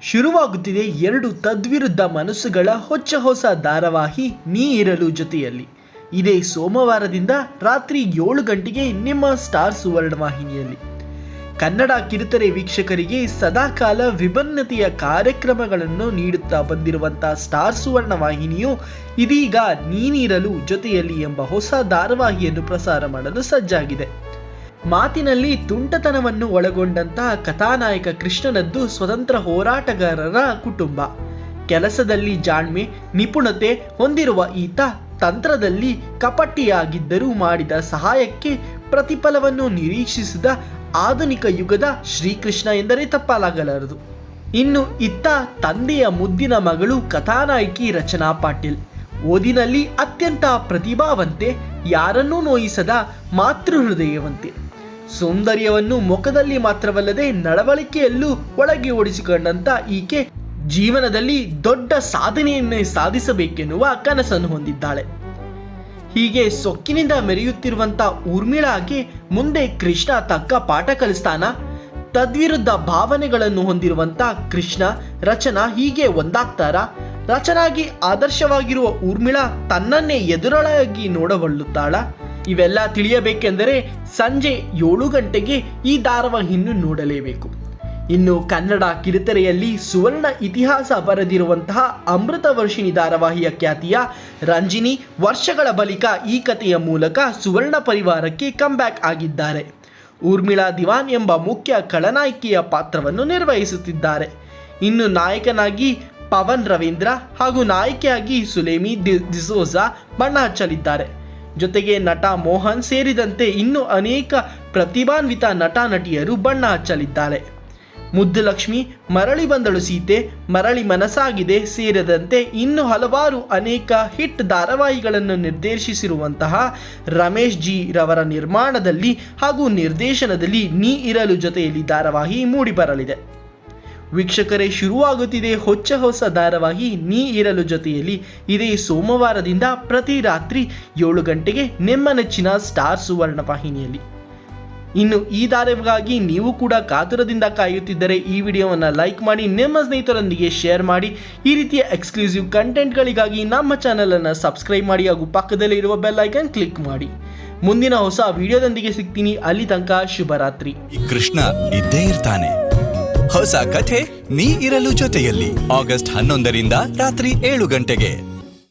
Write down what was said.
ಶುರುವಾಗುತ್ತಿದೆ ಎರಡು ತದ್ವಿರುದ್ಧ ಮನಸ್ಸುಗಳ ಹೊಸ ಧಾರಾವಾಹಿ ನೀ ಇರಲು ಜೊತೆಯಲ್ಲಿ. ಇದೇ ಸೋಮವಾರದಿಂದ ರಾತ್ರಿ 7 ಗಂಟೆಗೆ ನಿಮ್ಮ ಸ್ಟಾರ್ ಸುವರ್ಣ ವಾಹಿನಿಯಲ್ಲಿ. ಕನ್ನಡ ಕಿರುತೆರೆ ವೀಕ್ಷಕರಿಗೆ ಸದಾಕಾಲ ವಿಭಿನ್ನತೆಯ ಕಾರ್ಯಕ್ರಮಗಳನ್ನು ನೀಡುತ್ತಾ ಬಂದಿರುವಂತಹ ಸ್ಟಾರ್ ಸುವರ್ಣ ವಾಹಿನಿಯು ಇದೀಗ ನೀನಿರಲು ಜೊತೆಯಲ್ಲಿ ಎಂಬ ಹೊಸ ಧಾರಾವಾಹಿಯನ್ನು ಪ್ರಸಾರ ಮಾಡಲು ಸಜ್ಜಾಗಿದೆ. ಮಾತಿನಲ್ಲಿ ತುಂಟತನವನ್ನು ಒಳಗೊಂಡಂತಹ ಕಥಾನಾಯಕ ಕೃಷ್ಣನದ್ದು ಸ್ವತಂತ್ರ ಹೋರಾಟಗಾರರ ಕುಟುಂಬ. ಕೆಲಸದಲ್ಲಿ ಜಾಣ್ಮೆ ನಿಪುಣತೆ ಹೊಂದಿರುವ ಈತ ತಂತ್ರದಲ್ಲಿ ಕಪಟಿಯಾಗಿದ್ದರೂ ಮಾಡಿದ ಸಹಾಯಕ್ಕೆ ಪ್ರತಿಫಲವನ್ನು ನಿರೀಕ್ಷಿಸಿದ ಆಧುನಿಕ ಯುಗದ ಶ್ರೀಕೃಷ್ಣ ಎಂದರೆ ತಪ್ಪಾಗಲಾರದು. ಇನ್ನು ಇತ್ತ ತಂದೆಯ ಮುದ್ದಿನ ಮಗಳು ಕಥಾನಾಯಕಿ ರಚನಾ ಪಾಟೀಲ್. ಓದಿನಲ್ಲಿ ಅತ್ಯಂತ ಪ್ರತಿಭಾವಂತೆ, ಯಾರನ್ನೂ ನೋಯಿಸದ ಮಾತೃ ಹೃದಯವಂತೆ. ಸೌಂದರ್ಯವನ್ನು ಮುಖದಲ್ಲಿ ಮಾತ್ರವಲ್ಲದೆ ನಡವಳಿಕೆಯಲ್ಲೂ ಒಳಗೆ ಓಡಿಸಿಕೊಂಡಂತ ಈಕೆ ಜೀವನದಲ್ಲಿ ದೊಡ್ಡ ಸಾಧನೆಯನ್ನೇ ಸಾಧಿಸಬೇಕೆನ್ನುವ ಕನಸನ್ನು ಹೊಂದಿದ್ದಾಳೆ. ಹೀಗೆ ಸೊಕ್ಕಿನಿಂದ ಮೆರೆಯುತ್ತಿರುವಂತ ಊರ್ಮಿಳಾಗೆ ಮುಂದೆ ಕೃಷ್ಣ ತಕ್ಕ ಪಾಠ ಕಲಿಸ್ತಾನ? ತದ್ವಿರುದ್ಧ ಭಾವನೆಗಳನ್ನು ಹೊಂದಿರುವಂತ ಕೃಷ್ಣ ರಚನಾ ಹೀಗೆ ಒಂದಾಗ್ತಾರ? ರಚನಾಗಿ ಆದರ್ಶವಾಗಿರುವ ಊರ್ಮಿಳಾ ತನ್ನನ್ನೇ ಎದುರೊಳಗಾಗಿ ನೋಡಬಲ್ಲುತ್ತಾಳ? ಇವೆಲ್ಲ ತಿಳಿಯಬೇಕೆಂದರೆ ಸಂಜೆ 7 ಗಂಟೆಗೆ ಈ ಧಾರಾವಾಹಿಯನ್ನು ನೋಡಲೇಬೇಕು. ಇನ್ನು ಕನ್ನಡ ಕಿರುತೆರೆಯಲ್ಲಿ ಸುವರ್ಣ ಇತಿಹಾಸ ಬರೆದಿರುವಂತಹ ಅಮೃತ ವರ್ಷಿಣಿ ಧಾರಾವಾಹಿಯ ಖ್ಯಾತಿಯ ರಂಜಿನಿ ವರ್ಷಗಳ ಬಳಿಕ ಈ ಕಥೆಯ ಮೂಲಕ ಸುವರ್ಣ ಪರಿವಾರಕ್ಕೆ ಕಮ್ಬ್ಯಾಕ್ ಆಗಿದ್ದಾರೆ. ಊರ್ಮಿಳಾ ದಿವಾನ್ ಎಂಬ ಮುಖ್ಯ ಖಳನಾಯಕಿಯ ಪಾತ್ರವನ್ನು ನಿರ್ವಹಿಸುತ್ತಿದ್ದಾರೆ. ಇನ್ನು ನಾಯಕನಾಗಿ ಪವನ್ ರವೀಂದ್ರ ಹಾಗೂ ನಾಯಕಿಯಾಗಿ ಸುಲೇಮಿ ಡಿಸೋಜಾ ಬಣ್ಣ ಹಚ್ಚಲಿದ್ದಾರೆ. ಜೊತೆಗೆ ನಟ ಮೋಹನ್ ಸೇರಿದಂತೆ ಇನ್ನು ಅನೇಕ ಪ್ರತಿಭಾನ್ವಿತ ನಟ ನಟಿಯರು ಬಣ್ಣ ಹಚ್ಚಲಿದ್ದಾರೆ. ಮುದ್ದು ಲಕ್ಷ್ಮಿ, ಮರಳಿ ಬಂದಳು ಸೀತೆ, ಮರಳಿ ಮನಸಾಗಿದೆ ಸೇರಿದಂತೆ ಇನ್ನು ಹಲವಾರು ಅನೇಕ ಹಿಟ್ ಧಾರಾವಾಹಿಗಳನ್ನು ನಿರ್ದೇಶಿಸಿರುವಂತಹ ರಮೇಶ್ ಜಿ ರವರ ನಿರ್ಮಾಣದಲ್ಲಿ ಹಾಗೂ ನಿರ್ದೇಶನದಲ್ಲಿ ನೀ ಇರಲು ಜೊತೆಯಲ್ಲಿ ಧಾರಾವಾಹಿ ಮೂಡಿಬರಲಿದೆ. ವೀಕ್ಷಕರೇ, ಶುರುವಾಗುತ್ತಿದೆ ಹೊಸ ಧಾರಾವಾಹಿ ನೀ ಇರಲು ಜೊತೆಯಲ್ಲಿ. ಇದೇ ಸೋಮವಾರದಿಂದ ಪ್ರತಿ ರಾತ್ರಿ 7 ಗಂಟೆಗೆ ನಿಮ್ಮ ನೆಚ್ಚಿನ ಸ್ಟಾರ್ ಸುವರ್ಣ ವಾಹಿನಿಯಲ್ಲಿ. ಇನ್ನು ಈ ಧಾರಾವಾಹಿಗಾಗಿ ನೀವು ಕೂಡ ಕಾತುರದಿಂದ ಕಾಯುತ್ತಿದ್ದರೆ ಈ ವಿಡಿಯೋವನ್ನು ಲೈಕ್ ಮಾಡಿ, ನಿಮ್ಮ ಸ್ನೇಹಿತರೊಂದಿಗೆ ಶೇರ್ ಮಾಡಿ. ಈ ರೀತಿಯ ಎಕ್ಸ್ಕ್ಲೂಸಿವ್ ಕಂಟೆಂಟ್ಗಳಿಗಾಗಿ ನಮ್ಮ ಚಾನಲನ್ನು ಸಬ್ಸ್ಕ್ರೈಬ್ ಮಾಡಿ ಹಾಗೂ ಪಕ್ಕದಲ್ಲಿ ಇರುವ ಬೆಲ್ ಐಕನ್ ಕ್ಲಿಕ್ ಮಾಡಿ. ಮುಂದಿನ ಹೊಸ ವಿಡಿಯೋದೊಂದಿಗೆ ಸಿಗ್ತೀನಿ. ಅಲ್ಲಿ ತನಕ ಶುಭರಾತ್ರಿ. ಕೃಷ್ಣ ಇದ್ದೇ ಇರ್ತಾನೆ. ಹೊಸ ಕಥೆ ನೀ ಇರಲು ಜೊತೆಯಲ್ಲಿ ಆಗಸ್ಟ್ 11ರಿಂದ ರಾತ್ರಿ 7 ಗಂಟೆಗೆ.